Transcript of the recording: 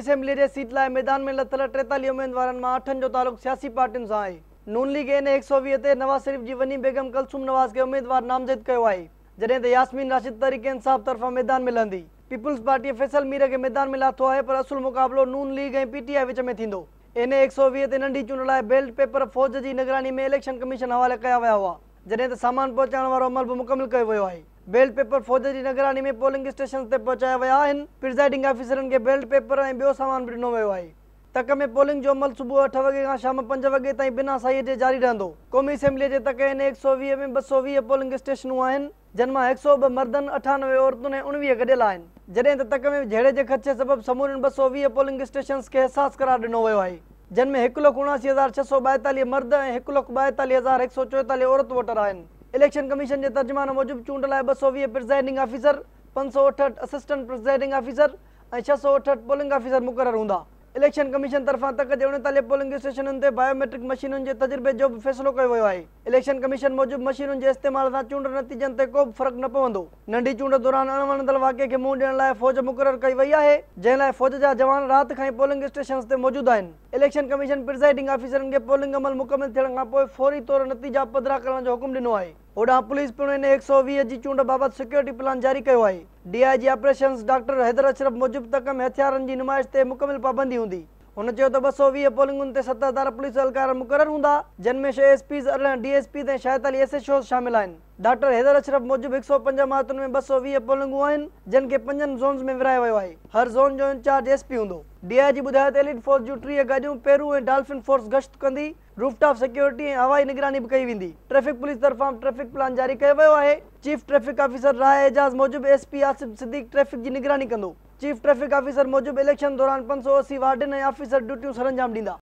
Assembly जे seat लाइ मैदान में लथल 43 उम्मीदवारनि मां 8 जो तालुक़ सियासी पार्टियुनि सां आहे। नून लीग NA-120 ते नवाज़ शरीफ जी वनी बेगम कलसूम नवाज़ खे उम्मीदवार नामज़द कयो आहे, जॾहिं त यास्मीन राशिद तहरीक इंसाफ तरफ़ां मैदान में लहंदी। पीपुल्स पार्टी फैसल मीर खे मैदान में लाथो आहे, पर असुल मुक़ाबिलो नून लीग ऐं PTI विच में थींदो। NA-120 ते नंढी चूंड लाइ बैलेट पेपर फ़ौज जी निगरानी में इलेक्शन कमीशन हवाले कया विया हुआ, जॾहिं त सामान पहुचाइण वारो अमल बि मुकमिल कयो वियो आहे। बैलेट पेपर फ़ौज जी निगरानी में पोलिंग स्टेशन ते पहुचाया विया आहिनि। प्रिज़ाइडिंग ऑफिसरनि खे बैलेट पेपर ऐं ॿियो सामान बि ॾिनो वियो आहे। तक में पोलिंग जो अमल सुबुह 8 वॻे खां शाम 5 वॻे ताईं बिना साईअ जे जारी रहंदो। क़ौमी असेंबलीअ जे तक NA-120 में 220 पोलिंग स्टेशनूं आहिनि, जिन मां 102 मर्दनि, 98 औरतुनि ऐं 19 गॾियल आहिनि, जॾहिं त तक में झेड़े जे ख़दशे सबबि समूरनि 220 पोलिंग स्टेशन्स खे हसास करार ॾिनो वियो आहे, जिन में 1,79,642 मर्द ऐं 1,42,144 औरत वोटर आहिनि। इलेक्शन कमीशन जे तर्जुमान मूजिबि चूंड लाइ 220 प्रिज़ाइडिंग ऑफिसर, 568 असिस्टेंट प्रिज़ाइडिंग ऑफिसर ऐं 668 पोलिंग ऑफिसर मुक़ररु हूंदा। इलेक्शन कमीशन तरफ़ां तक जे 39 पोलिंग स्टेशननि ते बायोमेट्रिक मशीनुनि जे तजुर्बे जो बि फ़ैसिलो कयो वियो आहे। इलेक्शन कमीशन मूजिबि मशीनुनि जे इस्तेमाल सां चूंड नतीजनि ते को बि फ़र्क़ु न पवंदो। नंढी चूंड दौरान अणवणंदड़ वाक़े खे मुंहुं ॾियण लाइ फ़ौज मुक़ररु कई वई आहे, जंहिं लाइ फ़ौज जा जवान राति खां ई पोलिंग स्टेशन्स ते मौजूदु आहिनि। इलेक्शन कमीशन प्रिज़ाइडिंग ऑफिसरनि खे पोलिंग अमल मुकमिल थियण खां पोइ फौरी तौर नतीजा पधिरा करण जो हुकुम ॾिनो आहे। होॾां पुलिस पिणु NA-120 जी चूंड बाबति सिक्योरिटी प्लान जारी कयो आहे। DIG operations doctor Haider Ashraf मूजिबि तक में हथियारनि जी नुमाइश ते मुकमिल पाबंदी हूंदी। हुन चयो त 220 पोलिंगुनि ते 70,000 पुलिस एहलकार मुक़ररु हूंदा, जिन में 6 SPs, 18 DSPs ऐं 46 SHOs शामिल आहिनि। डॉक्टर हैदर अशरफ मूजिबि 105 मातुनि में 220 पोलिंगूं आहिनि, जिन खे 5 ज़ोन्स में विरहायो वियो आहे। हर ज़ोन जो इंचार्ज SP हूंदो। DIG ॿुधायो त एलिट फोर्स जूं 30 गाॾियूं पेरू ऐं डॉल्फिन फोर्स गश्त कंदी। रूफटॉप सिक्योरिटी ऐं हवाई निगरानी बि कई वेंदी। ट्रैफिक पुलिस तरफ़ां ट्रैफिक प्लान जारी कयो वियो आहे। चीफ ट्रैफिक ऑफिसर राय एजाज़ मूजिबि SP आसिफ सिद्दीक़ ट्रैफिक जी निगरानी कंदो। चीफ ट्रैफिक ऑफिसर मूजिबि इलेक्शन दौरान 580 वार्डन ऐं ऑफिसर ड्यूटियूं सरअंजाम ॾींदा।